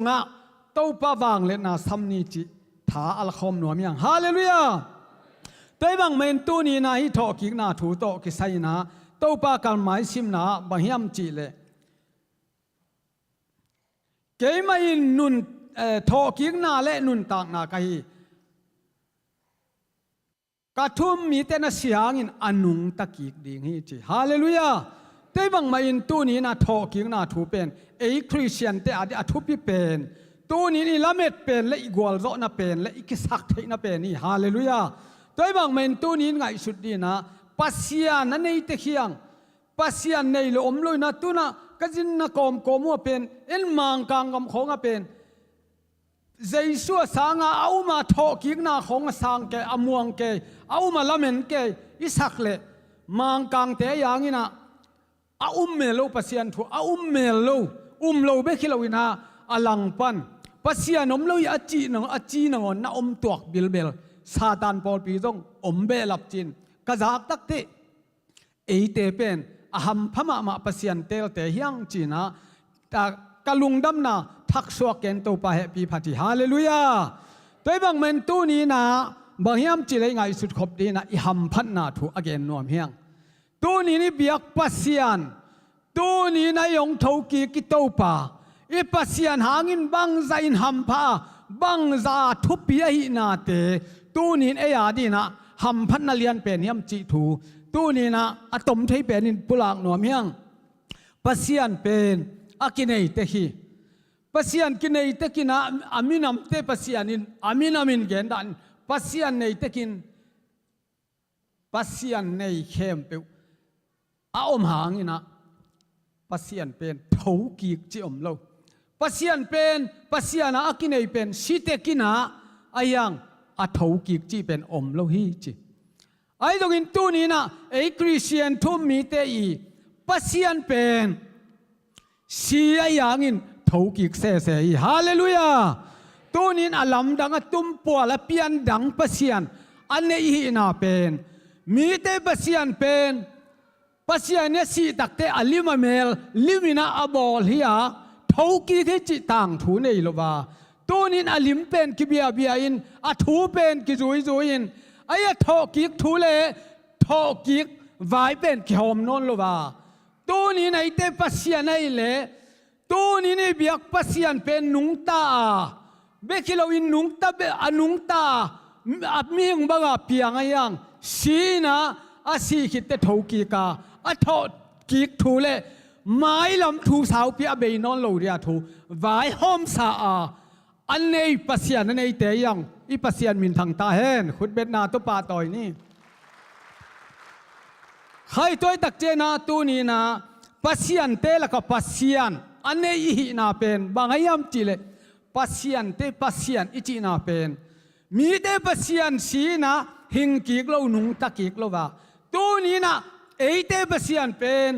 งะเต้าป้าวางเลน่าซ้ำนี้จิถาอัลคอมหนัวมีอย่างฮาเลลูยาแต่บางเมนตัวนี้นะฮิทอกิกนาถูโตกิไซนะเต้าป้ากันหมายซิมนะบางยามจิเลเกยมาอินนุนทอกิกนาและนุนตากนาไกกระทุ่มมีแต่น่าเสียงอินอนุงตะกิกดิ่งฮิจิฮาเลลูยาแต่บางมาอินตัวนี้นะทอกิกนาถูเป็นคริสเตียนแต่อาจจะทุบเป็นตัวนี้นี่ละเม็ดเป็นและอีกวอลโซน่ะเป็นและอีกสักเทน่ะเป็นนี่ฮาเลลูยาตัวบางเมนตัวนี้ไงสุดดีนะปัสยานั่นในเทียงปัสยาในลมลอยนะตัวน่ะก็จินนะกอมว่าเป็นมังกังกำของเป็นใจสัวสางเอามาทอกิกนาของสางแกอมวงแกเอามาละเมนแกอิสักเละมังกังแต่อย่างนี้นะเมโลปัสยานถูเมโลโลเบคิลวินาอลังปันปัสยานมโลยอาจีนังอนนะตัวบิลเบลซาตานปอลปีจงเบลับจินกะจากตักเตเตเป็นหัมพมาปัสยานเตลเตฮียงจีนะกะลุงดำนาทักสวกเกนตัวปะเฮปีพัติฮาเลลูยาตัวบางเมนตัวนี้นะบางยามจีเลยไงสุดขบดีนะหัมพันนาถูอเกนนวมเฮียงตัวนี้นี่เบียกปัสยานตัวนี้นายองทกีกิโตปาปัสยานหางินบังใจหัมพาบังซาทุบปีหินาเตตัวนี้ยาดีนะหัมพันนาเลียนเป็นยามจีถูตัวนี้นะอะตอมไทยเป็นปุลากหนวมเฮียงปัสยานเป็นอากินเนยเตฮีปัสยานกินเนยเตกินะอามินัมเตปัสยานินอามินามินเกนดันปัสยานเนยเตกินปัสยานเนยเข้มเปหางนี่นะปัสยานเป็นเท่ากีกจิโลปัสยานเป็นปัสยานะอากินเนยเป็นสิเตกินะอายังเท่ากีกจิเป็นโลฮีจิไอ้ตรงนี้ตัวนี้นะคริสเตียนทุ่มมีเตอีปัสยานเป็นสีอย่างนี้เท่ากีกเสยฮาเลลูยาตัวนี้อลัมดังตุ้มปัวและเปียนดังปัสยานอันนี้น่าเป็นมีเตปัสยานเป็นปัสยานเนี่ยสีตักเตอลิมาเมลลิมินาอบอลเฮียเท่ากีที่จิต่างถูในโลวาตัวนี้อลิมเป็นกิเบียอินถูเป็นกิจุยอินไอ้ทอกิกถูเลทอกิกไว้เป็นกิหอมนนโลวาตัวนี้ในเตปัสยานในเลตัวนี้ในเบียกปัสยานเป็นนุงตาเบคิโลวินนุงตาเบอนุงตามีงบังอาเปียงยังสีนะสีคิดเตทอกิกาทอกิกถูเลไม้ลำถูสาวเปียเบยนอนโลเรียถูไว้ห้อมสาอันนี้ปัสยานในเตยังปัสยานมินทางตาเห็นขุดเบ็ดนาตุปาต่อยนี่ใครตัวตักเจนาตัวนี้นะปัสยานเตละก็ปัสยานอันนี้อีนาเป็นบางยามจิเลปัสยานเตปัสยานอีจีนาเป็นมีเตปัสยานสีนะหิงกิกโลนุงตะกิกโลว่าตัวนี้นะเตปัสยานเป็น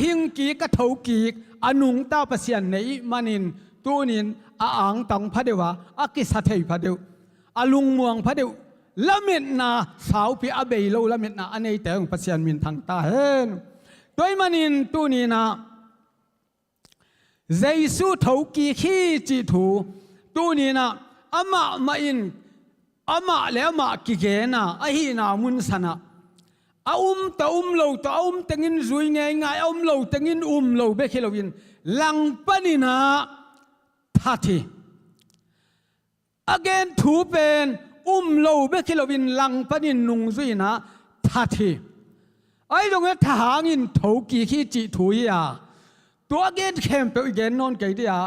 หิงกิกกะเท่ากิกอนุงตาปัสยานในมันินตัวนี้อ่างตังพระเดวะกิสัตย์พระเดวลุงมวงพระเดวละเม็ดนาสาวปีเบยโลละเม็ดนาอันนี้แต่ของปัสยานมินทางตาเห็นตัวมันินตัวนี้นะเจสุเท่ากีขี้จิถูตัวนี้นะมาอินแล้วมากิเกนะหินามุนสนะตาโลตาตังอินจุยง่ายโลตังอินโลเบคิโลวินลังปนินะทัทีagain ถูเป็นโลเบคิโลวินลังปนินนุงจุยนะทัทีไอ้ตรงนี้ทหารินเท่ากีขี้จิถูยาตัวagainเข้มไปagainนอนไกดียา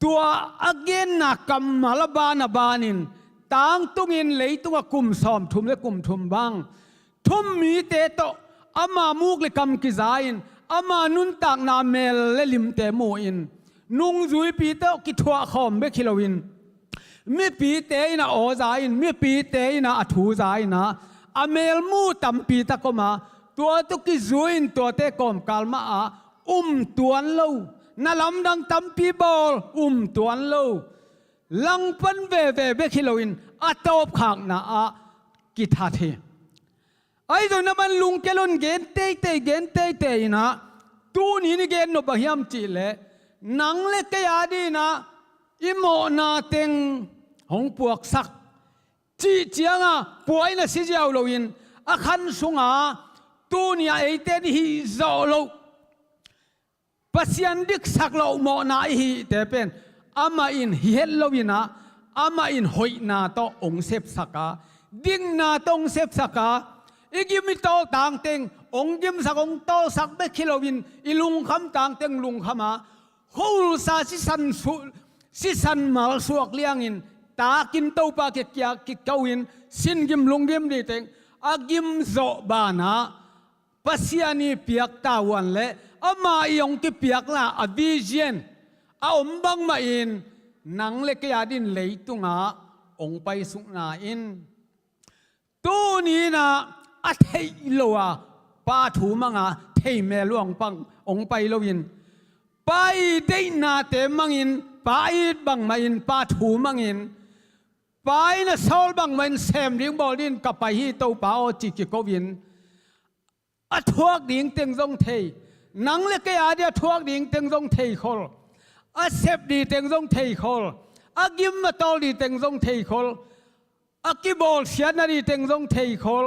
ตัวagainนักกำมาลบานาบานินต่างตุงินเลยตัวกุมซ้อมทุมและกุมทุมบังทุมมีเตโตมามุกเลกำกิจายินมานุนตากนาเมลเลลิมเตโมอินนุงจุยปีเตกิทัวขอมเบคิโลวินมีปีเตยนะโอจายินมีปีเตยนะอทูจายินะเมลมูตัมปีตะกมาตัวตุกิจุยนตัวเตกอมกาลมาตัวโลนาลำดังตัมปีบอลตัวโลลังปันเวเบคิโลอินตบขากนะกิทัดเฮไอ้ตัวนั้นมันลุงเกลอนเกนเตนะตัวนี้นี่เกนนบะยามจีเลนังเล็กยาดีนะ อิโมนาเต็งหงปวกสักจีเจียงป่วยน่ะสิเจ้าโลอินอาคันสุงตูนี่ไอเตนฮีโซโลปัสยันดิกสักโลโมนาฮีแต่เป็นอามาอินเฮลโลวินะอามาอินหอยนาโตองเซฟสักดิ้งนาตองเซฟสักอีกิมิโตต่างเต็งองยิมสักองโตสักเบคิโลวินอีลุงคำต่างเต็งลุงคำฮูลซาสิสันมาลสวกเลี้ยงอินตากินเต้าปาเกกียกิเกวินสินกิมลุงกิมดีเต็งอากิมโซบานาปัสยานีเปียกตาวันเละอามาอีองกิเปียกละอวิเจียนอาอมบังมาอินนังเล็กยาดินเลยตุงองไปสุนาอินตัวนี้นะอัฐิโลวปาถูมังเทเมลวงปังองไปโลวินไปได้นาเตมังอินไปบังมาอินปาถูมังอินไปนะซอลบังมันเซมริงบอลินกับไปฮีโตปาโอจิกิโกวินอัทวกดิ่งเต็งทรงเทนังเล็กยาเดียทวกดิ่งเต็งทรงเทคอลอาเซฟดีเต็งทรงเทคอลอากิมมาตอลดีเต็งทรงเทคอลอากิบอลเสียนาดีเต็งทรงเทคอล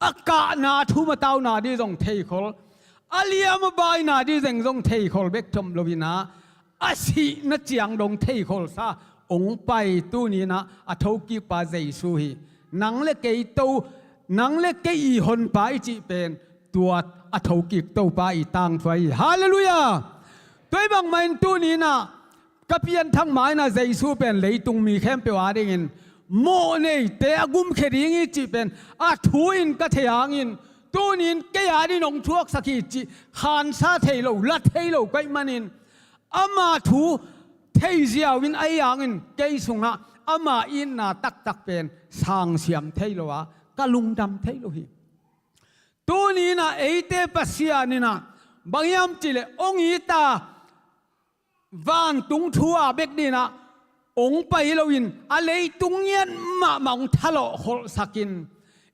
อากานาทูมาตาวนาดีทรงเทคอลอาเลียมาบายนาดีเต็งทรงเทคอลเบกทมโลวินาอาศินัดจียงดงเทคอลซาองไปตู้นี้นะอัทกิปาเจสุฮีนังเล็กไอตูนังเล็กไอหนไปจีเป็นตัวอัทกิตูไปต่างไฟฮาเลลูยาตัวบางมันตู้นี้นะกับยันทั้งหมายนะเจสุเป็นเลยตุงมีเข้มเปว่าได้ยินโมเนเตะกุมเขดิงจีเป็นอัทูอินกะเทียงอินตู้นี้แกยาดีนงทวกสักจีขานซาเทโลลัดเทโลไปมันอินอามาทูเทียวินไอยังอินเกยสุงะอามาอินนาตักเป็นสางเสียมเทโลวะกะลุงดำเทโลฮีตัวนี้นะเอเตปัสยานี่นะบางยามจิเลองอีตาวันตุงทัวเบกดีนะองไปโลวินอะไรตุงเย็นมามังทะเลาะขลสักิน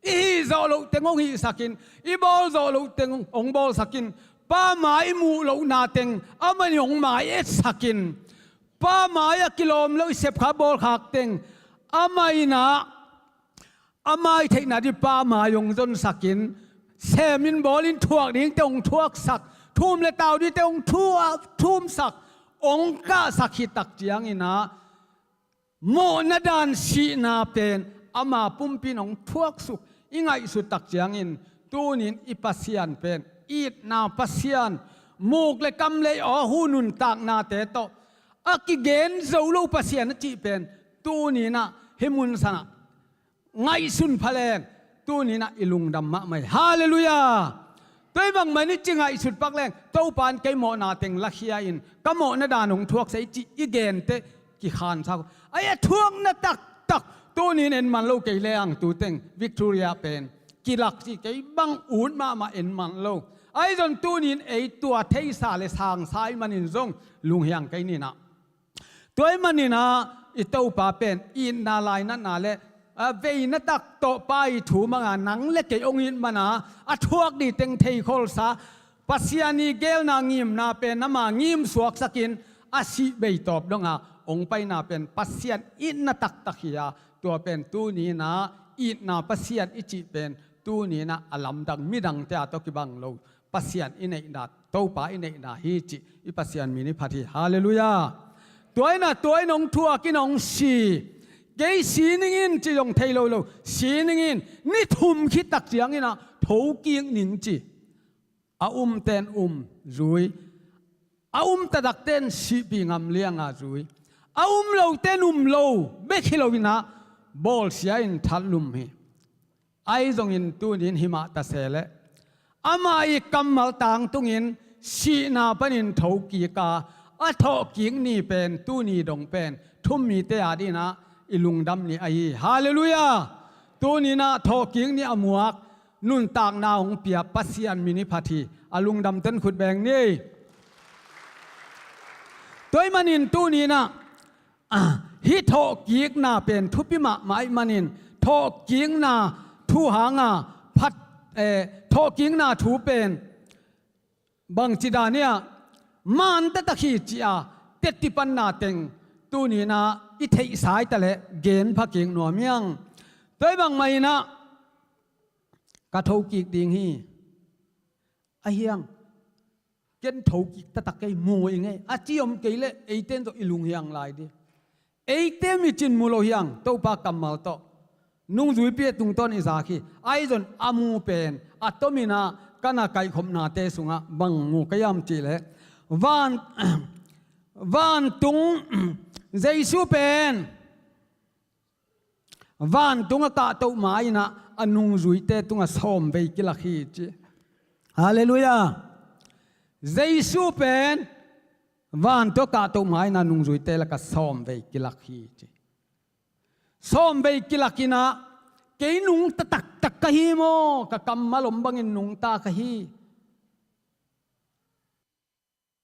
อีโซโลเตงองอีสักินอีบอลโซโลเตงองบอลสักินป้าหมายมูโลนาเตงอามันยงหมายเอสักินป้าหมายกิโลมโลเสพขาบอลขักเตงอาไม่นะอาไม่เทคนาดิป้าหมายงจนสักินเซมินบอลินทวกดิ้งเตงทวกสักทุ่มเลตาวดิเตงทุ่มสักองกะสักหิตักเจียงอินะโมนาดานสีนาเป็นอามาปุ่มปีนองทวกสุกอิงไงสุดตักเจียงอินตัวนี้อิปัสยันเป็นอีดนาปัสยันมูกเลกำเลอหูนุนตากนาเตโตอากิเกนโซโลปัสยันจีเป็นตัวนี้นะเฮมุนสนะไงสุนพเลนตัวนี้นะอิลุงดำมะไม่ฮาเลลูยาตัวบางมันนี่จริงไงสุดปักแรงเต้าปานไกโมนาเต็งลักฮีอินก็โมนาดานงทวกใส่จีอีเกนเตกิขานสักไอ้ทวกนาตักตัวนี้เอ็นมันโลกไกเลงตัวเต็งวิกตอเรียเป็นกิลักจีไกบังอูนมาเอ็นมันโลไอ้จนตัวนี้ไอ้ตัวเทสาเลสางสายมันนินซงลุงเฮียงไกนี่นะตัวมันนี่นะอิเต้าปาเป็นอินนาลายนั่นนาเลเวนัตักโตไปถูมังนังเล็กเกองอินมานะอัทวกดีเต็งเทคอลซาปัสยานีเกลนางิมนาเป็นน้ำมางิมสวกสกินอาศิเบยตอบดงองไปนาเป็นปัสยันอินนาตักตะขียาตัวเป็นตู้นี้นะอินนาปัสยันอิจิเป็นตู้นี้นะอลัมดังมิดังเตะตกิบังโลปัสยันอินเนนาโตปาอินเนนาฮิจิอิปัสยันมินิพัทีฮาเลลูยาตัวน่ะตัวนงทัวกินองชีเกยสีนิงินจียงเทโลโลสีนิงินนี่ทุ่มคิดตักเสียงนี่นะถูกิงนินจีอาเตนรุยอาตะดักเตนสีปีงามเลี้ยงรุยอาโลเตนโลเบคิโลวินะบอลเสียอินทัลลุมเฮไอจงอินตูนินหิมะตะเสเลอามาอีกำมัลต่างตุงินสีนาปนินถูกีกาอัทอกิงนี่เป็นตูนี่ดงเป็นทุ่มมีเตอาดีนะอิลุงดำนี่ไอฮาเลลูยาตัวนี้นะทอกิงนี่อมวกนุ่นต่างนาของเปียปัสยันมินิพัทีอลุงดำเต้นขุดแบงนี่ตัวมันนินตัวนี้นะฮิทอกิงนาเป็นทุพิมะไม้มันนินทอกิงนาทูหางพัดทอกิงนาทูเป็นบางจิดาเนี่ยมันตะตะขีจีอาเตติปันนาเต็ง tu ni na i thei sai ta le gen pha king no miang toi bang mai na ka thau ki ding hi a hiang ken thau ki ta tak kai moi ngai a chiom ke le eiten to ilung hiang lai di eite mi chin mu lo hiang to pa kamal to nung zui pe tung ton iza khi ai zon amu pen atomina kana kai khom na te sunga bang mu kayam chi le van tung Giêsu pen van tung ka to mai na anung zui te tung a som ve ki la khi chi hallelujah Giêsu pen van to ka to mai na nung zui te la ka som ve ki la khi chi som ve ki la kina ke nung ta tak ka hi mo ka kam malom bangin nung ta ka hi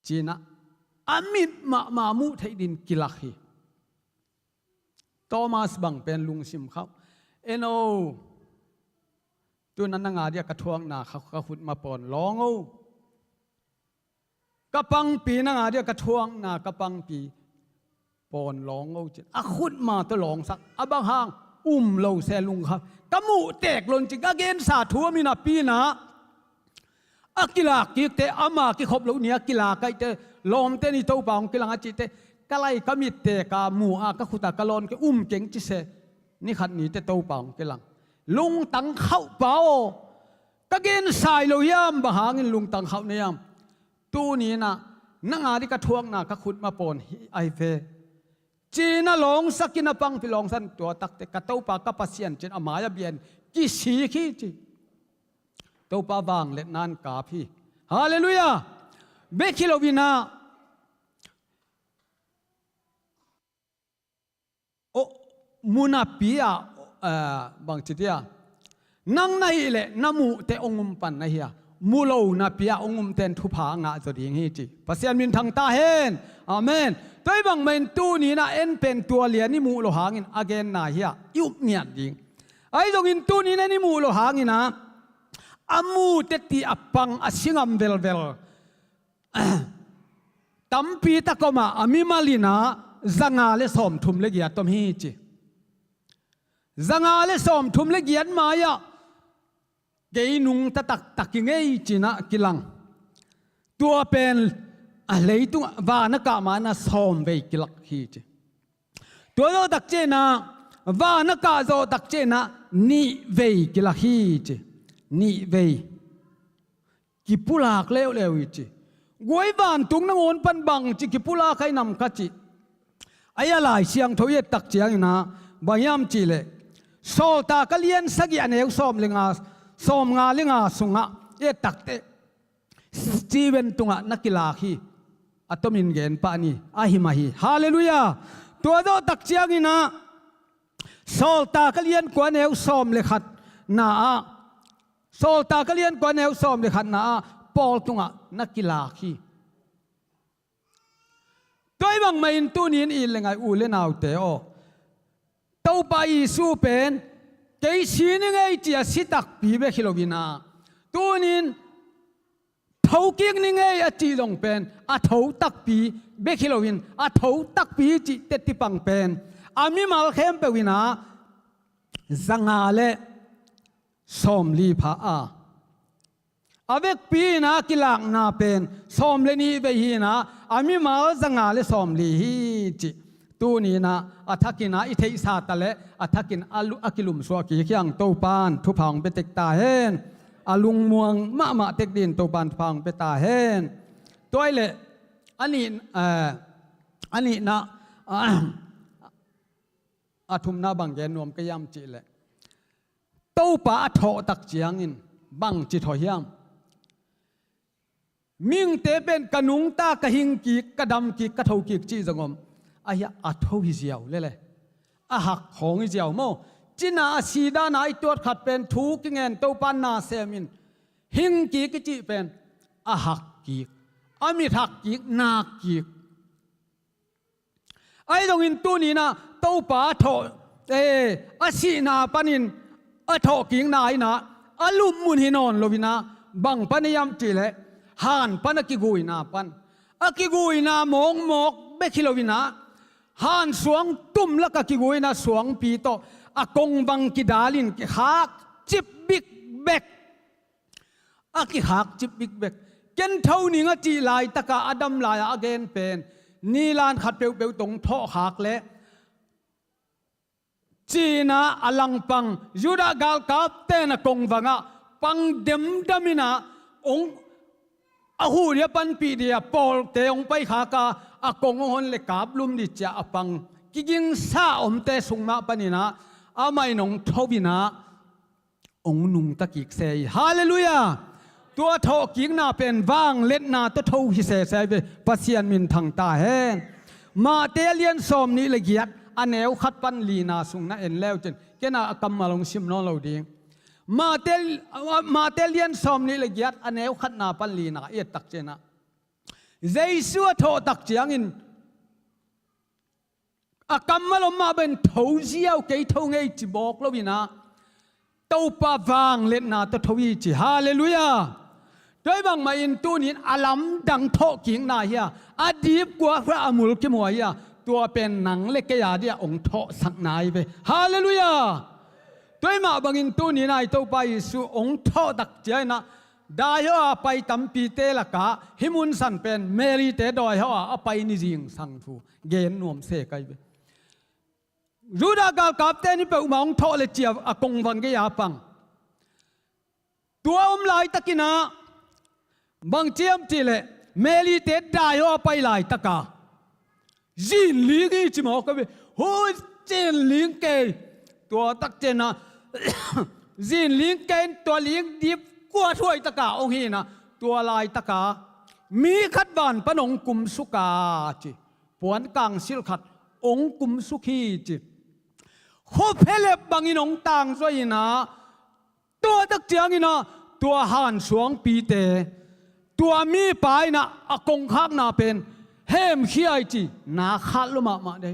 china amit ma mu thei din ki la hi Thomas bang pen lung sim khau eno tu nan nga dia ka thuang na kha khut ma pon longo kapang pi na nga dia ka thuang na kapang pi pon longo chin a khut ma to long sak abang hang lo se lung kha kamu tek lon chi ga gen sa thu mi na pi na akila ki te ama ki khop lo nia kila kai te lom te ni to bang kilang a chi te kalai kamit te ka mu a ka khuta kalon ke keng chi se ni khat ni te to bang kilang lung tang khau pao ta gen sai lo yam ba hangin lung tang khau ne yam tu ni na nga di ka thuang na ka khut ma pon hi ai ve china long sakina pang pilong san to tak te ka to pa ka pasien chen amaya bian ki si khi chi to pa wang let nan ka phi hallelujah be khilovina o muna pia bang chitia nang nai le namu te ongum pan na hiya mulo na pia ongum ten thu pha nga zo ding hi chi pasian min thang ta hen amen toi bang main tu ni na en pen tua lian ni mu lo hangin again na hiya yup niat ding ai dong in tu ni na ni mu lo hangin na amu te ti apang asingam vel tampi ta koma ami malina zanga le som thum le gia tom hi chi zanga le som thum le gian maya ke nung ta tak ki ngei china kilang tua pen a leitung wa na ka ma na som ve kilak hi chi tua do tak che na wa na ka zo tak che na ni ve kilak hi chi ni ve ki pulak leo chi goi van tung na ngon pan bang chi ki pula khai nam ka chi aya lai siang thoye tak chiang na bayam chi le sol ta ka lien sagi aneu som lenga som nga lenga sunga e takte Steven tunga nakila hi atomin gen pa ni ahimahi hallelujah to do tak chiang ina sol ta ka lien ko aneu som le khat na a sol ta ka lien ko aneu som le khat na a Paul tunga nakila hi toi bang main tu nin in lengai u le nau te o to pa i su pen ke sin ngai chia sitak pi be khilovina tu nin thau king ni ngai a chi dong pen a thau tak pi be khilovin a thau tak pi chi te ti pang pen ami mal khem pe wina zanga le som li pha a avek pi na kilang na pen som le ni ve hi na ami mal zanga le som li hi chi tu ni na athakina i thei sa ta le athakin alu akilum so ki kyang to pan thu phang be tek ta hen alung muang ma tek din to pan phang be ta hen toile ani na athum na bang gen nom ka yam chi le to pa tho tak chiang in bang chi tho hiam ming te ben kanung ta ka hing ki ka dam ki ka thau ki chi zangom aya a thau hi ziaw le a hak khong hi ziaw mo china sida na I tot khat pen thu ki ngen to pan na semin hing ki chi pen a hak ki ami thak ki na ki ai dong in tu ni na to pa tho a si na panin a tho ki na I na alum mun hinon lovina bang paniyam ti le han pan ki gui na pan akigui na mong mok be khilovina ฮันสวงตุ่มแล้วก็กิกวยนะสวงปีโตอากงบังกิดาลินกิฮักจิบบิ๊กเบกอากิฮักจิบบิ๊กเบกเกนเท่านี้งจีลายตะกาอดัมลายอเกนเป็นนีลานขัดเปลวตรงท่อหักเละจีน่าอลังปังยูดากาลกับเตนกงวังะปังเดมดามินาองอาหูเรียปันปีเดียปอลเตองไปขากาอากงหอนเลกาบลุมดิจ่าปังกิกิงซาอมเตสุงมาปนินะอาไม่นงทวินะองนุงตะกิกเซยฮาเลลูยาตัวทอกิกนาเป็นว่างเล็ดนาตัวทวิเศษเซเบปัสยันมินทางตาเฮมาเตเลียนสอมนี้ละเอียดอันเอวขัดปันลีนาสุงนาเอ็นแล้วจนแกน่ากำมาลงชิมน้องเราดีมาเตเลียนสอมนี้ละเอียดอันเอวขัดนาปันลีนาเอ็ดตักเจนะเจสัวทอตักเจียงอินอากำมาลงมาเป็นทูเจียวเกยทูไงจิบอกแล้ววินะเต้าปะวางเล็ดนาตัวทวีจิฮาเลลูยาโดยบางมาอินตูนินอลัมดังทอกิงนาเฮียอดีบกว่าพระอมุลกิมวยยาตัวเป็นหนังเล็กยาเดียองทอสักนายไปฮาเลลูยาโดยมาบางอินตูนินายเต้าไปสู่องทอดักเจนะได้เหรอไปตั้มปีเตละกะฮิมุนสันเป็นเมรีเตดอยเหรอไปนิจิงสังฟูเกณฑ์นวมเสกไปรูดากาลกับเตนี่เป็นอุมองทอเลเจียอากงวันเกียปังตัวลายตะกินาบางเจียมจีเลเมลีเตดได้เหรอไปลายตะกาจีนลิงจิมอกกันไปโหจีนลิงเกยตัวตักเจนะจีนลิงเกยตัวลิงดิบกลัวช่วยตะกาองฮีนะตัวลายตะกามีขัดบานปนงกุมสุกาจิปวนกังสิลขัดองกุมสุขีจิโคเพลบบางอินองต่างซวยนะตัวตักเจียงอินะตัวหันสวงปีเตตัวมีปลายนะอากงข้างนาเป็นเฮมขี้ไอจีนาขัดลมาได้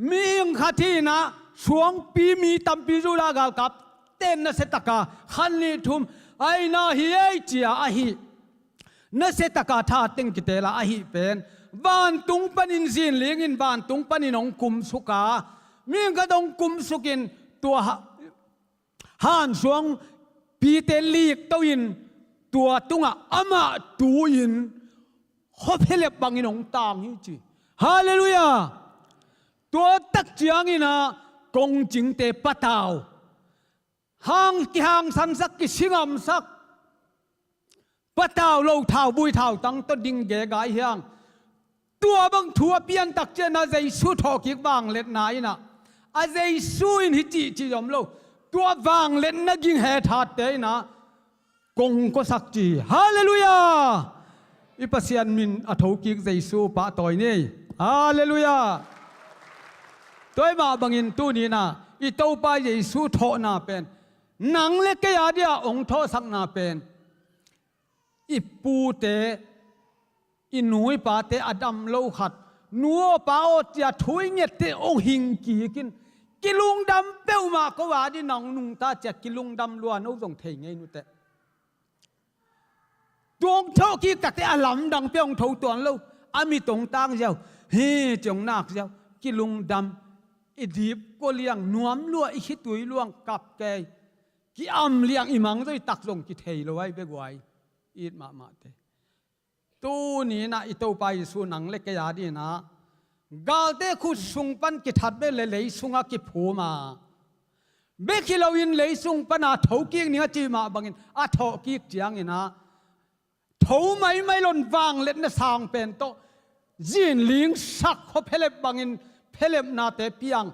มีองขัดที่นะสวงปีมีตัมปีจุลากาลกับเต้นนะเสตกาขันลีทุมไอนาฮีไอจีอาฮีนะเสตกาท่าติงกิเตละอาฮีเป็นบ้านตุงปันินซินเลี้ยงอินบ้านตุงปันินองกุมสุกามีกระดงกุมสุกินตัวห่านสวงปีเตลีกตัวอินตัวตุงอามาตูอินขบเพลบบางอินองต่างฮิจิฮาเลลูยาตัวตักเจียงอินะกงจิงเตปะตาวห่างกี่ห่างสันสักกี่ชิงอมสักปะตาวโลเท้าบุยเท้าตั้งต้นดิ่งเกกายเฮียงตัวบางทัวเปลี่ยนตักเจนะใจสู้ทอกิกบางเล็ดนายนะอาใจสู้อินฮิจิยอมโลตัวบางเล็ดนักยิงแห่ทัดเตยนะกงก็สักจีฮาเลลูยาอิปัสยันมินอทอกิกใจสู้ปะต่อยนี่ฮาเลลูยาตัวมาบางอินตู้นี้นะอีเต้าไปใจสู้ทอนาเป็นหนังเล็กยาเดียองทอสักนาเป็นอีปูเตอินุยปาเตอดัมโลขัดนัวปาอดจะถุยเงียเตองหิงกีกินกิลุงดำเป้ามาก็ว่าดินองนุงตาจะกิลุงดำล้วนเอาส่งเทงไงนุเตดวงเท่ากี้กัดเตอลำดังเป้งทูตัวเราอามีตรงตั้งเจ้าเฮ้จงนักเจ้ากิลุงดำอีดีบก็เลี้ยงนวมล้วนอีคิดตุยล้วนกับแกกิอำเลี้ยงอีมังด้วยตักส่งกิเทยเราไว้เบกไว้อีดมาเตตู้นี้นะอีตู้ไปสู่หนังเล็กยาดีนะกาลเตคุสุงปันกิทัดเบลเลยสุงอากิผูมาเบคิลาวินเลยสุงปันอาทอกิกเนี่ยจีมาบังอินอาทอกิกจียงอินะทอไม่หล่นวางเล็ดนะสางเป็นโตจีนลิงสักเขาเพลบบังอินเพลบนาเตปียง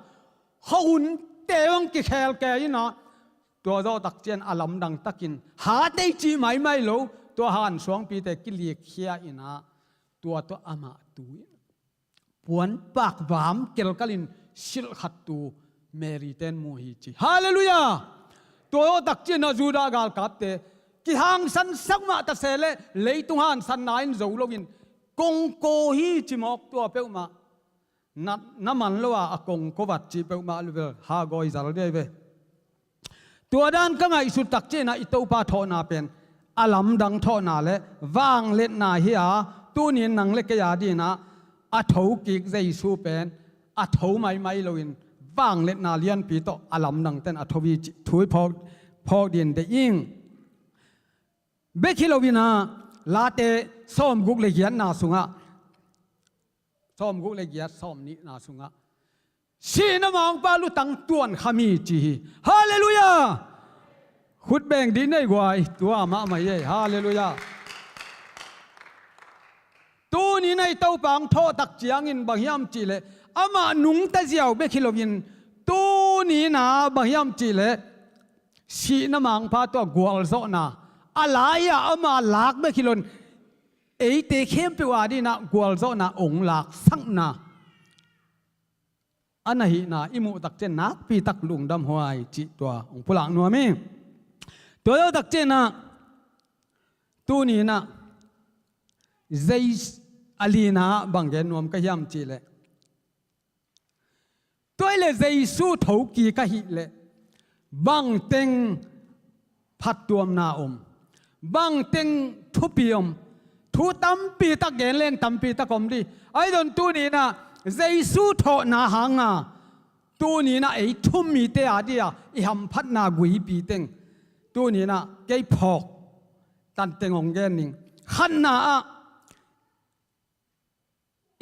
เขาหุ่นเตวังกิเคลแกอินะตัวเราตักเจนอารมณ์ดังตักินหาได้จีไม่รู้ตัวหันสวงปีแต่กิเลสเขียอินะตัวอามาตุยปวนปากบามเกลกลินสิลขัดตูเมริเตนมูฮิจิฮาเลลูยาตัวตักเจนจูดากาลกับเตกิหางสันสักมาตะเสเลเลยตุหันสันนายนโจโลวินกงโกฮิจิมอกตัวเปลมาน้ำมันละว่าอกงโควัดจิเปลมาลูเวลฮากอยซาลเดเวตัวด้านก็ไงสุดตักเจนะอิตาปาทอนาเป็นอลัมดังทอนาเลวางเล็ดนาเฮียตู้นี้นังเล็กยาดีนะ a thau ki Jesu pen a thau mai loin wang let na lian pi to alam nang ten a thowi thui phok din de ing bekhilowina late som guk le gian na sunga som guk le giat som ni na sunga si na mong pa lu tang tuan khami chi hallelujah khut beng din nei gwai tua ma mai ye hallelujah tu ni nei tau pang tho tak chiang in bahiam chi le ama nung ta jiao bekhilowin tu ni na bahiam chi le si na mang pa to gwal zo na alaya ama lak bekhilon ei te khem pe wa di na gwal zo na ong lak sang na anahi na imu tak chen nak pi tak lung dam huai chi tua ong pulang nuam mi to tak chen na tu ni na zai alina banggen nuam ka yam chi le toy le zai su thau ki ka hi le bang teng phat tuam na bang teng thupiom thu tam pi ta gen len tam pi ta kom di ai don tu ni na Jesu tho na hanga tu ni na ei thum mi te adia I ham phat na gui pi teng tu ni na ke phok tan teng ong gen ning khan na a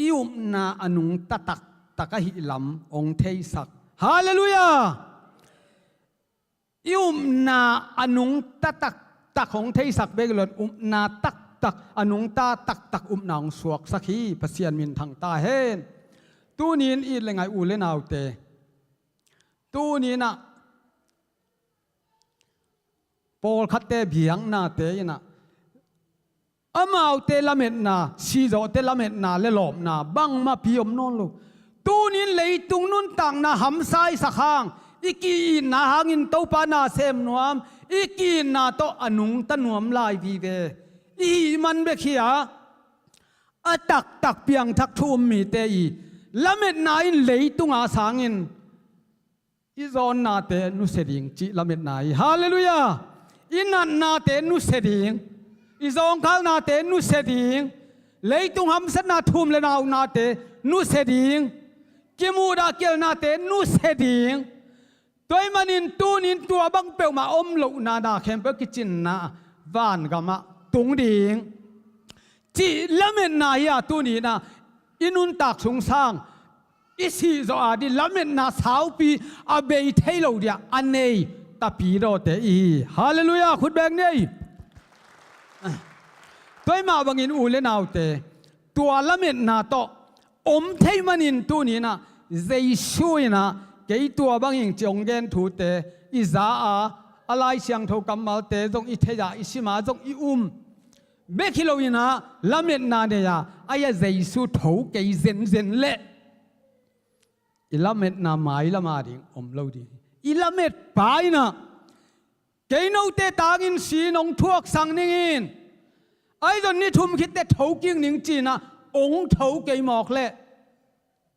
ium na anung tatak taka hi lam ong thei sak hallelujah ium na anung tatak tak ong thei sak beglon na tak tak anung ta tak nang suak sakhi pasian min thang ta hen tu nin I lengai u le nau te tu ni na pol khatte biang na te na amau te lamet na si zo te lamet na le lom na bang ma piom non lo tu nin leitung nun tang na ham sai sakhang iki na hangin to pa na sem nuam iki na to anung tanuam lai vi ve I man be khia atak tak piang thak thum mi te I lamet na in leitung a sangin I zon na te nu seding chi lamet na I hallelujah inan na te nu seding I zong khal na te nu seding leitung ham sat na thum le naw na te nu seding kimu da kel na te nu seding toy manin tunin tua bang pe ma om lo na khem pe kitchen na van gama tung ding chi lamen na ya tu ni na inun tak sung sang isi zo adi lamen na sau pi abei thailo dia anei ta pi ro te I hallelujah khut beng nei toy ma bangin u le naw te tua lamen na to om thei manin tu ni na Jesu na ke tua bangin chong gen thu te I za a alai siang tho kamal te jong I theja isima jong I bekhilowina lamet na de ya aya Jesu tho ke zen le I lamet na mai lama ding om lo di I lamet pai na ke no te tangin si nong thuak sang ningin ai don ni thum khit te tho king ning chi na ong tho ke mok le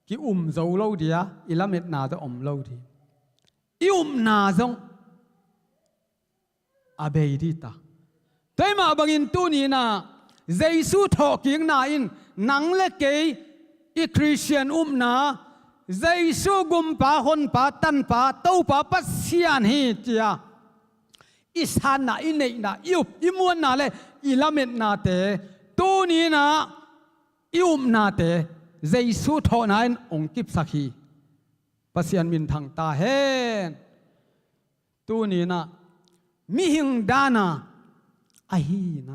ki zo lo dia I lamet na to om lo di I na jong abei di ta toy ma bangin tu ni na Jesu tho king na in nang le ke I Christian na Jesu gum pa hon pa tan pa to pa pasian hi tia I san na I nei na I muan na le I lamet na te tu ni na I na te Jesu tho na in ong kip sakhi pasian min thang ta hen tu ni na mi hing dana ahi na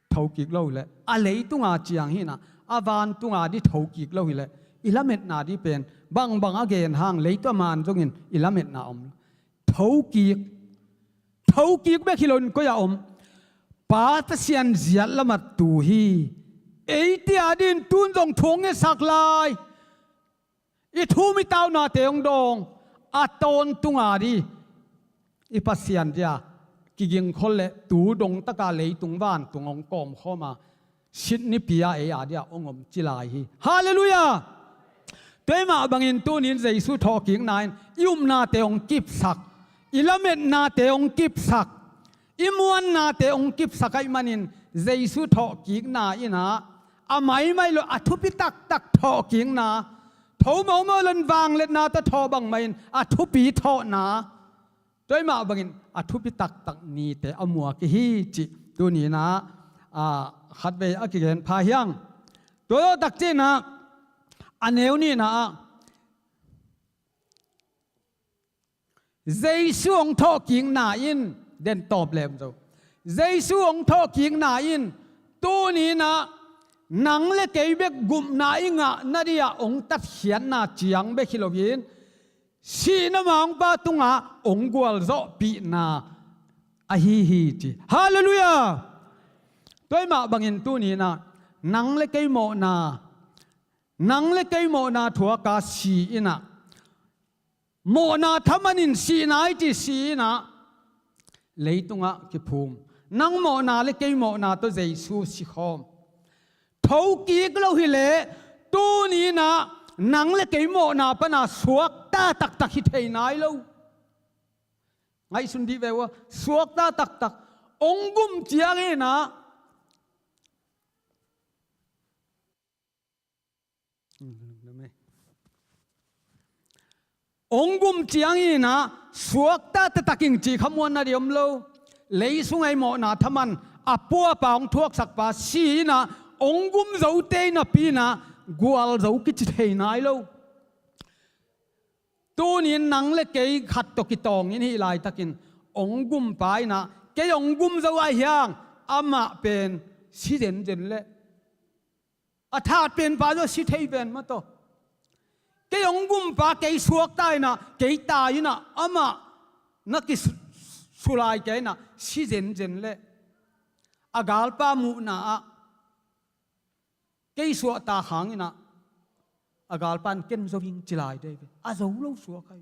thau kik lo le a lei tunga chiang hi na awan tunga di thau kik lo hi le ilamet na di pen bang again hang lei to man jongin ilamet na om thau kik be khilon ko ya om pa ta sian zia lamat tu hi ei ti adin tun jong thong e sak lai I thu mi tau na te ong dong a ton tunga di I pasian dia kiging kholle tu dong taka lei tung van tung ong kom khoma sit ni pia e adia ongom chilai hi hallelujah toima bangin tu nin Jesu talking nine na te ong kip sak ilamet na te ong kip sak imuan na te ong kip sakai manin Jesu talking na ina ไม่lo athu pi tak tho king na tho mo lan wang let na ta tho bang mai athu pi tho na toy ma bangin athu pi tak ni te amua ki hi chi tu ni na khat be akigen pha hyang to tak che na aneu ni na Giêsu ông thọ kiếng na in den top lem zo Giêsu ông thọ kiếng na in tu ni na nang le kei bek gum na inga na dia ông tat hian na chiang be khilovin si na mang pa tunga ông gwal zo pi na a hi chi hallelujah toy ma bangin tu ni na nang le kei mo na thua ka si ina mo na thamanin si nai ti si na leitunga ki phum nang mo na le kei mo na to Giêsu si khom thâu ki glo hi le tu ni na nang le kei mo na pa na suak ta tak hi thei nai lo ngai sun di vewa suak ta tak ong gum chiang e na ong gum chiang e na suak ta taking chi khamwan na riom lo lei sungai mo na thaman apua paung thuak sak pa si na ong gum zo te na pi na gwal zo ki chi thei nai lo tu ni nang le kei khat to ki tong in hi lai takin ong gum pai na ke ong gum zo ai hyang ama pen si den le athat pen pa zo si thei ben ma to ke ong gum pa ke suak tai na ke tai na ama na ki sulai ke na si den le agal pa mu na ke suak ta hang na agal pan ken zo wing chilai de a zo lo suak kai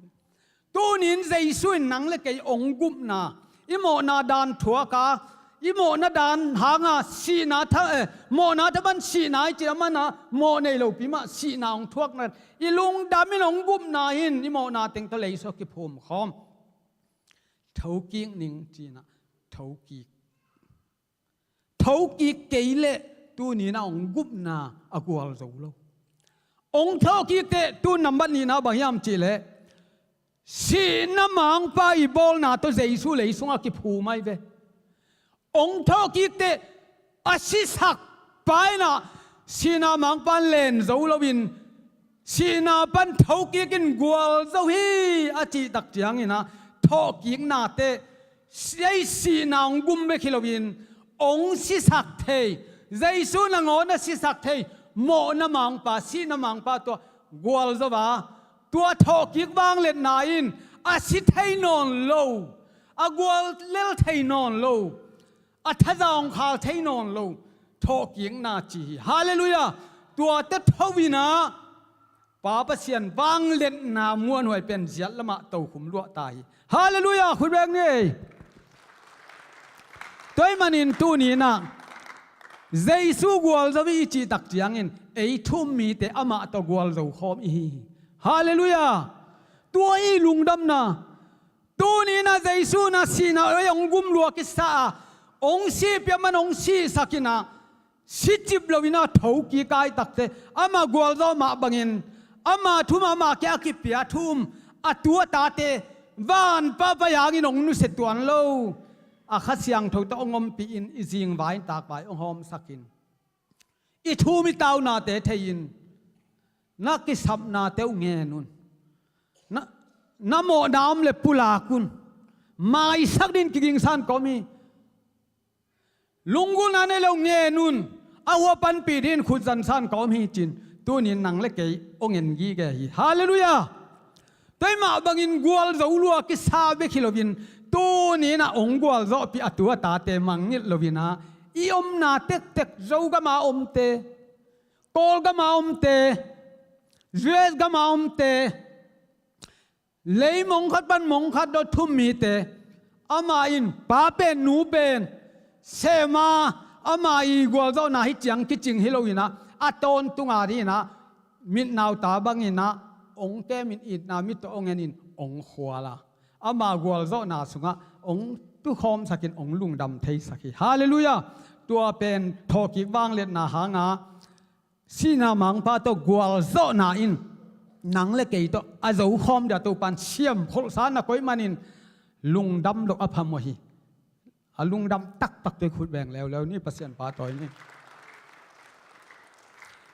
tu nin Giêsu nang le ke ong gum na imo na dan thua ka imo na dan hanga si na tha mo na tha ban si na chi ma na mo nei lo pi ma si na ong thuak na i lung damin ong gum na hin imo na teng to lei so ki phum khom thau ki ning chi na thau ki ke le tu ni na ong gum na agwal zo lo ong thau ki te tu number ni na ba yam chi le si na mang pa i bol na to Giêsu lei sunga ki phu mai ve ong thau ki te asisak pai na si na mang pan len zo lo bin si na pan thau ki kin gwal zo hi a chi tak chiang ina tho ki na te sei si na ong gum be khilovin ong si sak thei Giêsu na ngon na si sak thei mo na mang pa si na mang pa to gwal zo ba tua tho ki wang let na in a si thei non lo a gwal lel thei non lo a tha jong khal thei non lo tho ki na chi hallelujah tua te thowina pa pa sian wang let na muan hoi pen ziat lama to khum lo tai hallelujah khun beng ni toy manin tu ni na Giêsu gwal zo wi chi tak chiang in ei thum mi te ama to gwal zo khom i hallelujah tua i lungdam na tu ni na Giêsu na si na ong gum lo ki sa ong si pya man ong si sakina si chip lovina thau ki kai takte ama gwal zo ma bangin ama thuma ma kya ki pya thum atua ta te van pa pa yang in ong nu se tuan lo a khasiang tho to ongom pi in izing vai tak bai ong hom sakin i thu mi tau na te thein na ki sap na te nge nun na mo nam le pula kun mai sak din ki ging san ko mi lungun ane lo nge nun a ho pan pi din khu zan san ko mi chin tu ni nang le ke ongen gi ge hi hallelujah toy ma bangin gwal zo lu ki sa be khilovin tu ni na ong gwal zo pi atua ta te mangil lovina i na tek zo ga ma te kol ga ma te jues ga ma te lei mong khat ban mong khat do thum mi te ama in pa pen nu pen sema ama i gwal zo na hi chiang ki ching hiloina aton tunga ri na min naw ta bangina ong te min it na mi to ongen in ong khwala ama gwal zo na sunga ong tu khom sakin ong lung dam thei saki hallelujah tua pen thoki wang let na hanga si na mang pa to gwal zo na in nang le ke to a zo khom da to pan siam phol sa na koi manin lungdam lo apham hi a lungdam tak tak te khut bengแล้วนี่ประเสียนปาตอยนี่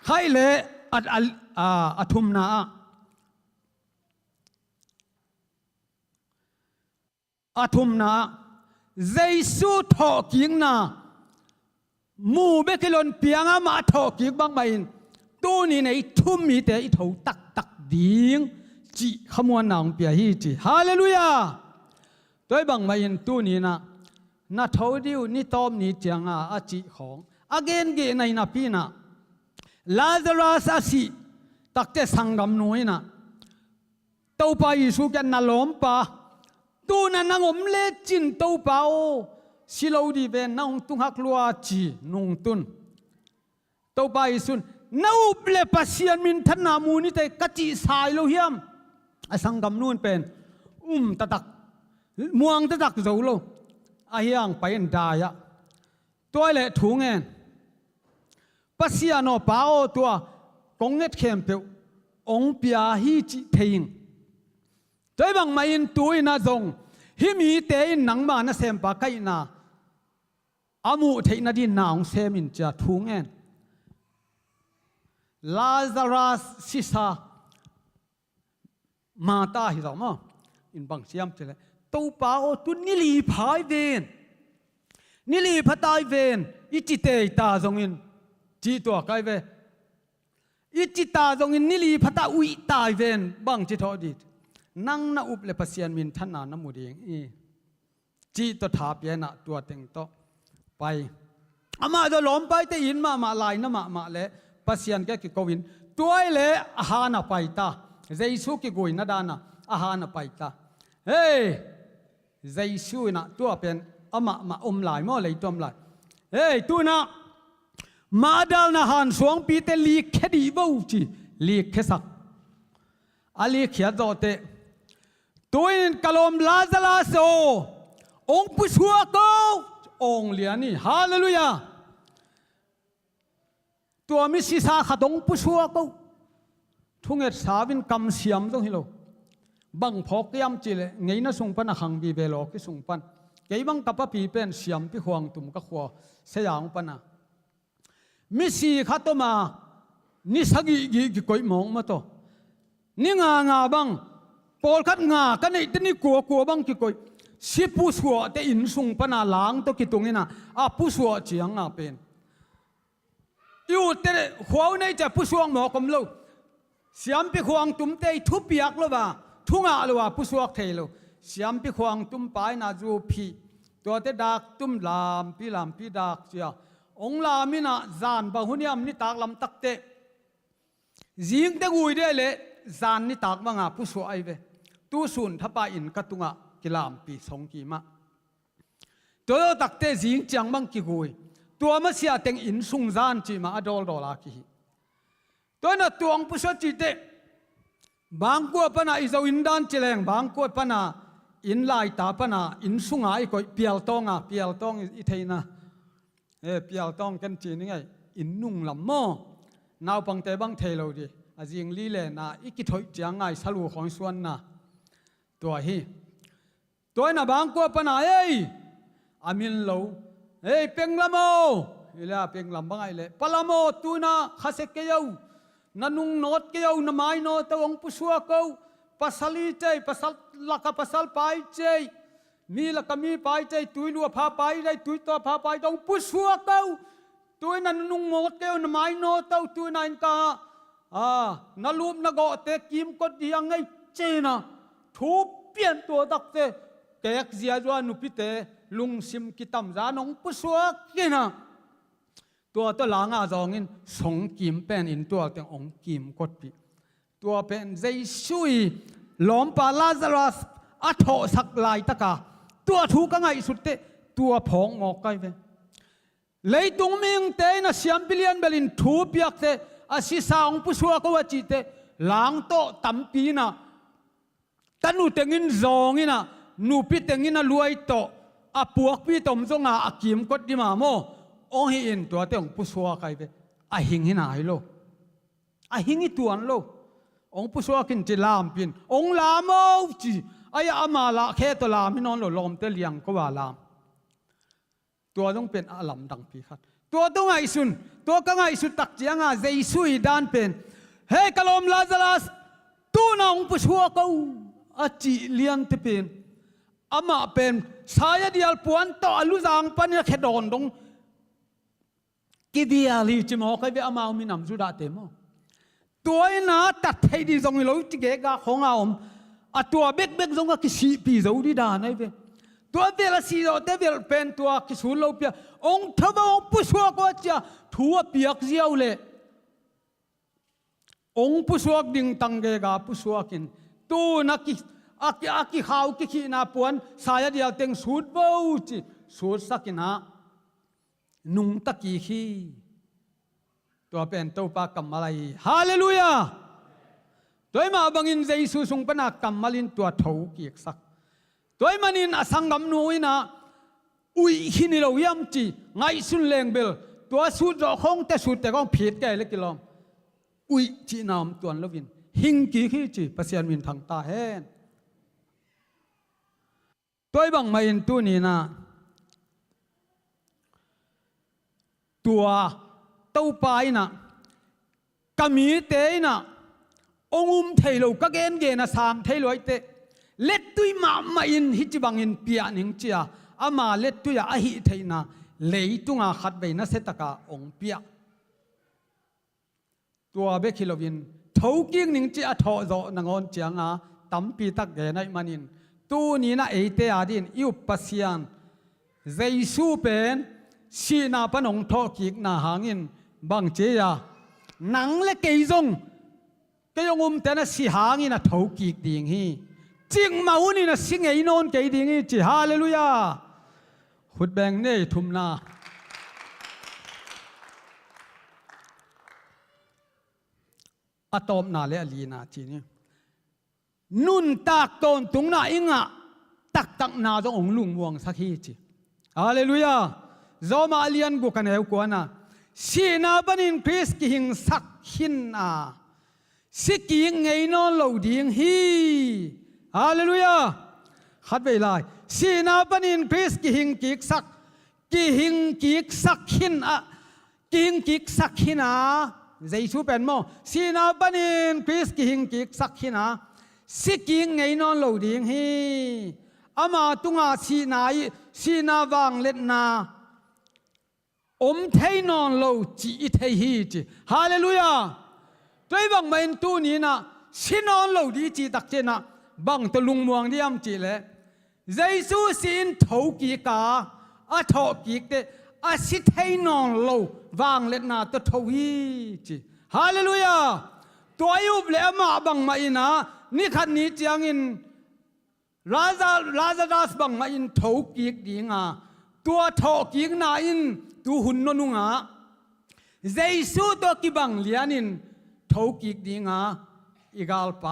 ใครle at thum na athum na Giêsu thọ kiếng na mù bê cái lon piang á mà thọ kiếng băng mày tu ni này thum mi te ít thấu tắc tắc điếng chỉ không muốn nàng bia hi chỉ hallelujah tôi băng mày tu ni na thấu điêu ni tom ni chiang à chỉ khong again ge này na pi na Lazarus asi tắc te sangam noi na tàu pa Giêsu cái na lom pa tu na nang le chin tàu pa o silo di ven nang tung hak lua chi nung tun tàu pa Giêsu nau ble pasian min than na mu ni te kachi sai lo hiam asangam nun pen tatak muang tatak zo lo a hiang pain da ya toy le thu ngen pasiano pa o tua konget khem pe ong pia hi chi theing toy bang main tu na zong hi mi te in nang ma na sem pa kai na amu theina di naung sem in cha thu ngen Lazarus sisa mata hi zo ma in bang siam chele to pa o tu ni li phai ven ni li phatai ven ichi te ta zong in chi to kai ve ichi ta zong in ni li phata ui tai ven bang chi tho dit nang na up le pasian min than na na mu ding i chi to tha pye na tua teng to pai ama do lom pai te in ma lai na ma le pasian ke ki kovin tuai le aha na pai ta Giêsu ki goi na dana aha na pai ta hey Giêsu na tua pen ama lai mo le tom lai hey tu na ma dal na han suang pi te li khedi bo chi li khesak ali khia do te tuin kalom Lazarus o ong pu suwa ko ong liani hallelujah tua mi si sa khatong pu suwa ko thunget savin kam siam dong hilo bang phok yam chile ngei na sung pan hang bi belo ki sung pan kei bang kapa pi pen siam pi huang tum ka khwa se yang pana mi si khatoma ni sagi gi koi mong ma to ni nga bang pol khat nga ka nei te ni ko bang ki koi si pu suwa te in sung pana lang to ki tungina a pu suwa chiang nga pen yu te khwau nei cha pu suang mo kom lo siam pi khuang tum te thu piak lo ba thunga lo wa pu suak thei lo siam pi khuang tum pai na ju phi to te dak tum lam pi dak chia ong la mi na zan ba huniam ni tak lam tak te jing te gui de le zan ni tak ma nga pu su ai ve tu sun thapa in katunga kilam pi song ki ma to tak te jing chang mang ki gui tua ma sia teng in sung zan chi ma adol dola ki to na tuang pu so chi te bang ko pana izo in dan chileng bang ko pana in lai ta pana in sunga I ko pial tong I theina pial tong kan chi ni ngai in nung lam mo naw pang te bang thelo di ajing li le na iki thoi chiang ngai salu khong suan na to hi toy na bang ko pana amin lo penglamo ila penglam bangai le palamo tu na khase ke yo nanung not ke yo na mai no to ong pusua ko pasali chei pasal laka pasal pai chei mi laka mi pai chei tui lu pha pai dai tui to pha pai dong pusua ko tui na nanung mot ke yo na mai no to tui na in ka na lup na go te kim ko diang ngai che na thu pian to dak te kek zia jwa nu pi te lung sim kitam za nong pusua kina tua to langa zongin song kim pen in tua teng ong kim kot pi tua pen Giêsu lom pa Lazarus a tho sak lai taka tua thu ka ngai sutte tua phong ngok kai ve leitung ming te na siam billion belin thu piak te a si sa ong pusua ko chi te lang to tampi na tanu tengin zongina nu pi tengina luai to a puak pi tom zonga akim kot di ma mo ong hi in to te ong pusua kai ve a hing hina hi lo a hingi tuan lo ong pu so kin ti lam pin ong lam o chi ai ama la khe to lam mi non lo lom te liang ko wa lamตัวต้องเป็นอาลัมดังปีขัดตัวต้องไงสุนตัวก็ไงสุดตักเจียงอ่ะเจสุยด้านเป็นเฮ้กลมลาซาลัสตัวน้องผู้ชัวเขาอาจิเลียนที่เป็นอามาเป็นสายเดียลปวนต่อลุจางปันเนี่ยแค่ดอนตรงกิเดียลีจิมอใครไปอามามีนำสุดาเต็มตัวน่ะตัดให้ดีตรงนี้เราจิเกกะของเราตัวเบกเบกตรงก็คิดปีจะอุดิดานไอ้เว้ตัวเวลาสีเราเวลเป็นตัวกิสุลเราเปียองค์ทบองผู้ชัวก็จะทัวเปียกเจียวเลยองค์ผู้ชัวดิ่งตังเกกาผู้ชัวกินตัวนักกิอากิขาวกิขีนาปวนสายเดียวเต็งสูดเบาจีสูดสักนะนุ่งตะกี้ขีตัวเป็นตัวปากกำมาลายฮาเลลูยาตัวมาบังอินเจสุสงปนักกำมาลินตัวเท้ากีกสักตัวมันอินอสังกัมนุยนะอุยหินิเรายำจีไงสุนเลงเบลตัวสูดคงแต่สูดแต่ก็ผิดแก่เล็กกิโลอุยจีนามตัวลวินหิงกีขี้จีภาษาวินทางตาเห็นตัวบังมาอินตัวนี้นะตัวเต้าไปนะกามีเตยนะองค์เทโลก็เกณฑ์เกณฑ์นะสามเทโลไอเตเล็ดตุยมาอินฮิจิบังอินเปียนิงเจียอามาเล็ดตุยอาหิเทนะเลยตุงอาขัดไปนะเสตกาองเปียตัวเบคิโลวินเท่ากิ้งนิงเจียทอโจนงอนเจียงอาตั้มปีตักเกณฑ์ไอมันอินตัวนี้นะเอเตอาดินอิวปัสยันเจสูเป็นชีนาปนงทอกิกนาหางินบังเจียหนังเล็กเกยจงก็ยังแต่นะสีหางินนะเท่ากิกดิ่งฮีจริงมาอุนี่นะสิ่งไอ้นนเกยดิ่งฮีจีฮาเลลูยาขุดแบงเน่ทุมนาอะตอมนาเลอลีนาจีนี่นุนตากตนตุงนาอิงะตักนาจงองลุงวงสักฮีจีฮาเลลูยาจอมาเลียนกุกันเอวกวนะสีนาบันินคริสกิหิงสักหินอาสิกิงไงนอนเหลาดิ่งฮีฮาเลลูยาขัดไปเลยสีนาบันินคริสกิหิงกิกสักหินอากิงกิกสักหินอาใจชูเป็นโมสีนาบันินคริสกิหิงกิกสักหินอาสิกิงไงนอนเหลาดิ่งฮีอามาตุงอาสีนาวางเล็ดนาเทนอนโลจีเทฮีจีฮาเลลูยาตัวบังมันตัวนี้นะสินอนโลดีจีตักเจนะบังตะลุงมวงที่ยำจีเลยเยซูสินเท่ากีกาอาเท่ากีกเตอาสิเทนอนโลวางเล็ดนาตัวเท่าฮีจีฮาเลลูยาตัวยุบเลมาบังมาอินะนี่ขันนี้จียงอินราซาดัสบังมาอินเท่ากีกดีงาตัวเท่ากีกนาอินตัวหุ่นนนุงาเจสุตัวกิบังเลียนินเท่ากิกดีงาอีกาลป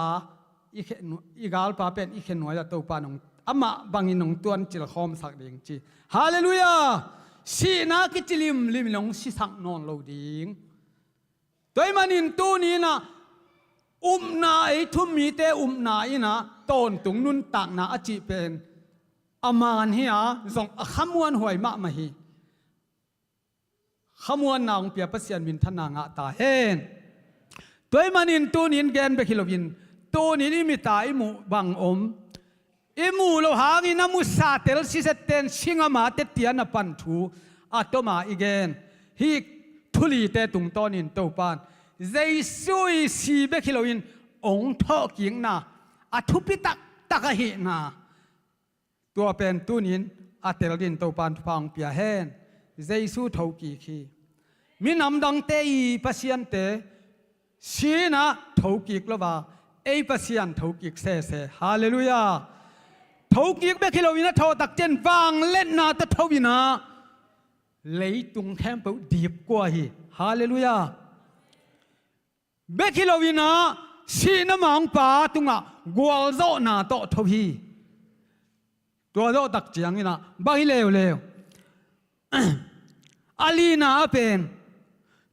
าเป็นอีเขนหน่วยตัวปานงอามาบังอินงตัวนจิลคอมสักเดียงจีฮาเลลูยาสีนากิจิลิมลงสิสักนอนโลดิงตัวมันอินตัวนี้นะนาไอทุมมีเตนาอินะต้นตุงนุนตักนาอจิเป็นอามานเฮียส่งขมวนหวยมาฮีขมวนนางเปียปัสยันวินทนางะตาเฮนตัวมันอินตัวนี้แกนไปคิโลวินตัวนี้มีตาอิมูบังอมอิมูโลหางินามุสาเตลซิเซเตนชิงามาเตตียนปันทูอัตมาอีเกนฮิทุลีเตตุงตอนินตัวปานเจสุยสีเบคิโลวินองทอกิงนาอัทุปิตักหินาตัวเป็นตัวนี้อัตเตลดินตัวปานฟังเปียเฮนเจสุเท่ากีขีมีนำดังเตอีปัสยันเตชีนะเท่ากีกลว่าเอปัสยันเท่ากีกเสฮาเลลูยาเท่ากีกเบคิโลวินะเท่าตักเจนวางเล่นนาตะเท่าวินะเลยตุงแคมเปดีบกว่าฮีฮาเลลูยาเบคิโลวินะชีนะมังปาตุงะกวลโซนาโตเท่าฮีตัวโตตักเจียงนี่นะบางเลวอาลีนาเป็น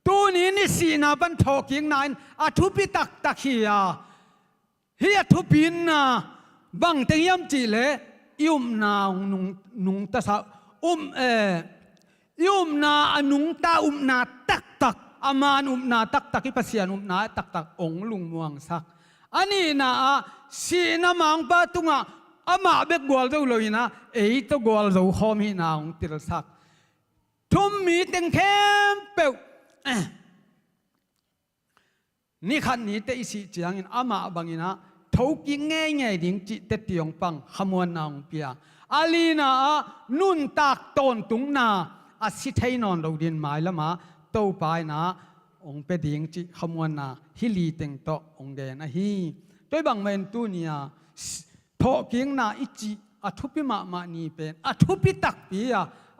ตัวนี้นี่สีนาบันทอกิงนายอาทุปิตักตักเฮียเฮียทุปินนะบังเตียมจีเลยุมนานุงตาสายุมนาอนุงตานาตักตักอามานุนาตักตักอิปัสยานุนาตักตักองลุงมวงสักอันนี้นะสีนามังปะตุงะอามาเบกกวลเจ้าเลยนะตัวกวลเจ้าข้อมีนาองติรสักทุ่มมีเต็งเข้มเปวนี่ขันนี้เตอิสิจียงอินอามาบังอินะทุกิงง่ายดิ่งจิตเตียงปังขมวนนาองเปียอาลีนานุนตักตนตุงนาอาศิเทนอนเราดินหมายละมาโตไปนะองเปดิ่งจิขมวนนาฮิลีเต็งโตองเดนะฮีด้วยบางเมนตุเนียทอกิงนาอิจิอาทุปิมานีเป็นอาทุปิตักปี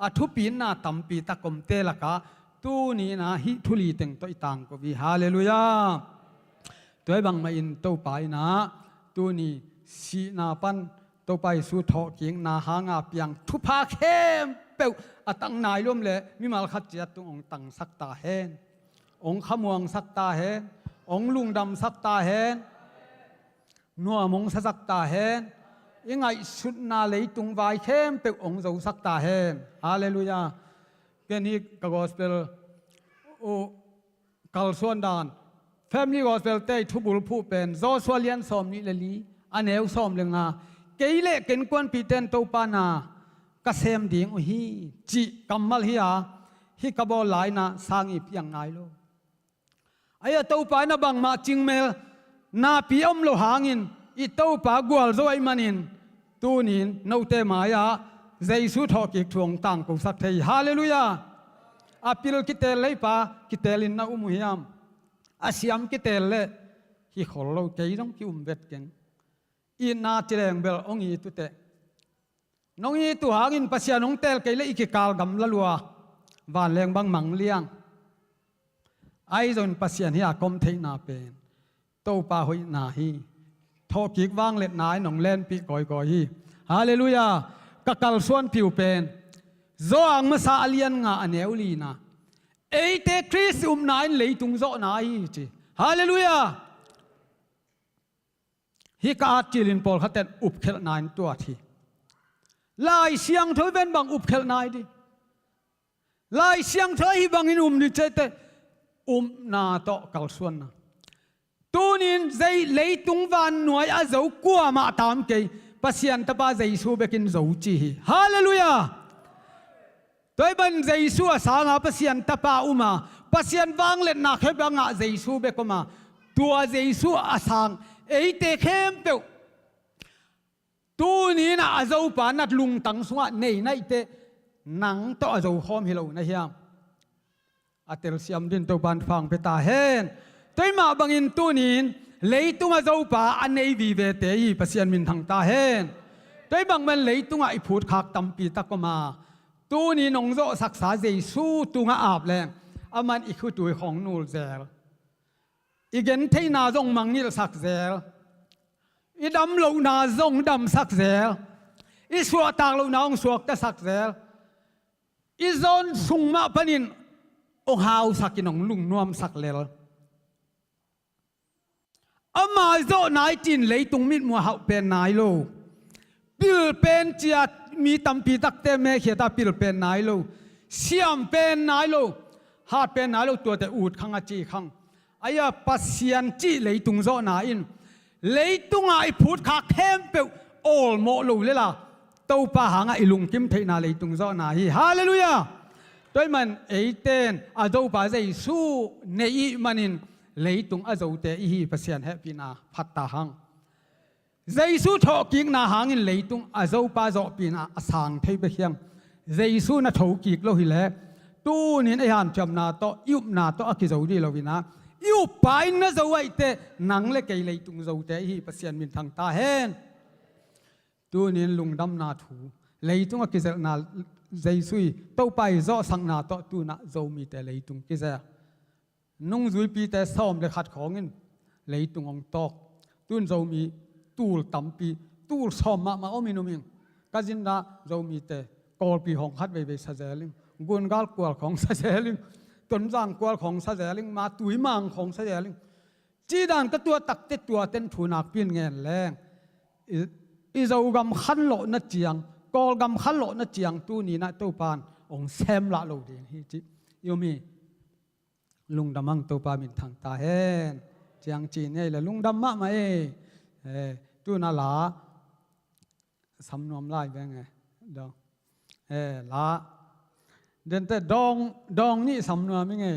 อาทุปินาตัมปีตะกมเตละกาตูนี้นะฮิทุลีเต็งโตอิตังก็วิฮาเลลูยาด้วยบางเมนโตไปนะตูนี้สีนาปันโตไปสู่ทอกิงนาหางาเปียงทุพาเข้มเปวอตังนายล้มเลยมิมาลขัดเจียตุงองตังสักตาเฮนองขมวงสักตาเฮนองลุงดำสักตาเฮนนัวมงสักตาเฮนยังไงสุดนาเลยตุงวายเข้มเปวองเจ้าสักตาเฮนฮาเลลูยาเป็นอีกกอสเปลโอกัลส่วนดานFamily Gospel เตยทุบุลผู้เป็นโซสวาเลียนสอมนี่เลยลีอันเอวสอมเลงาเกยเล่เกินกวนปีเตนโตปานากระเซมดิ่งโอฮีจิกัมมัลฮียาฮิกบอลไลนาสางอีพียงไงโลไอ้โตปานาบังมาจิงเมลนาปีอมโลหางินอีโตปากวลโซไอมันินตูนินโนเตมายาเจสุทอกิกทวงตังกุสักเทยฮาเลลูยาอาปิลกิเตลเลยปากิเตลินนาอุมุฮิยามอาเซียมกิเตลเล่ฮิขอเราเกยร้องคิวมเวทเก่งอินนาจิเรงเบลองอีตุเตน้องอีตุหากินปัสยาน้องเตลเกยเล่อีกกาลกำละลัววานแรงบังมังเลี้ยงไอจนปัสยานี่อากมเทนาเป็นโตปาหอยนาฮีทอกิกว่างเล็ดนายน้องเล่นปีก่อยก่อยฮีฮาเลลูยากะกัลส่วนผิวเป็นโซอังมาซาเลียนงาอันเอวลีนาเอเตคริสนายเลยตุงโซนายจีฮาเลลูยาฮิกาจิลินปอลขัดเต็นอุบเขลนายตัวทีลายเสียงเธอเป็นบังอุบเขลนายดิลายเสียงเธอฮิบังอินุมดิเจเตนาโตกัลส่วนนะตูนินใจเลยตุงวันหน่วยอาเจ้ากัวมาตามเกยปัสยันตะปาใจสู้เบกินเจ้าจีฮาเลลูยาด้วยบันใจสู้สางาปัสยันตะปาอุมาปัสยันวางเล็ดนักให้บังอาใจสู้เบกมาตัวใจสู้อาสางเอเตเข้มเปวตูนี้นะอาเจ้าปานัดลุงตังสวะในเตหนังต่ออาเจ้าหอมฮิโลนะเฮียอาเตลเซียมดินตัวบันฟังเปตาเฮนตัวมาบังอินตูนี้เลยตุงอาเจ้าปาอันในวีเวเตยปัสยันมินทางตาเฮนตัวบังมันเลยตุงไอพูดขากตัมปีตะกมาตูนี้นงโซศักษาเจสู้ตุงอาบแรงอามันอีกคือตัวของนูลเซลอีกเห็นที่นาจงมังนิลสักเซลอีดำเหล่านาจงดำสักเซลอีสวกตากเหล่านาองสวกตะสักเซลอีจนสุงมาปนินองหาวสักกินองลุงนวมสักเลลอามาโซนายจินเลยตุงมิดมัวหาเป็นนายโลปิลเป็นเจียมีตัมปีตักเตเมเขตาปิลเป็นนายโลเสียมเป็นนายโลหาเป็นนายโลตัวแต่อูดขังอาจีขังไอ้ยาปัสยันจีเลยตุงโซนาอินเลยตุงไอพูดขาเข้มเปวโอลโมลูเลยล่ะเต้าป่าหางไอลุงกิมเทนาเลยตุงโซนาฮีฮาเลลูยาด้วยมันเอเตนอาเต้าป่าใจสู้เนอีมันินเลยตุงอาเจ้าเตอีปัสยันเฮปินาพัตตาหังใจสู้ทอกิกนาหางินเลยตุงอาเจ้าป่าจอปินาอสางเทไปเฮียงใจสู้นาทอกิกโลหิเลตูนินไอหันจำนาโตยุบนาโตอกิเจ้าดีโลวินายูไปนะจะไว้เตนังเล็กเลยตุงจะเตะฮีปัสยันมินทางตาเฮนตัวนี้ลุงดำนาถูเลยตุงกิจนาใจสุยเต้าไปจ่อสังนาโตตัวน่ะจะมีแต่เลยตุงกิจนุ่งจุยปีแต่ซ้อมเลยขัดของเงินเลยตุงองตอกตุนจะมีตูลตั้มปีตูลซ้อมมาอ้อมินุมิงก็จินดาจะมีแต่กอลปีของขัดไปสัจเจลิงกุนกัลกวลของสัจเจลิง ตนจางกวลของสะเจลิงมาตุยมังของสะเจลิงจีดานก็ตัวตักเตตัวเต้นถูนักปีนเงินแรงอีเจ้ากำขันโลนัดเจียงกอลกำขันโลนัดเจียงตู้นี้นะตู้ปานองเซมละโลดีฮิจิโยมีลุงดำมังตู้ปามินทางตาเฮนเจียงจีนเนี่ยเลยลุงดำมะมาตู้น่าละสำนวนไล่เป็นไงดองละเดินแต่ดองนี่สำนวนไม่ไง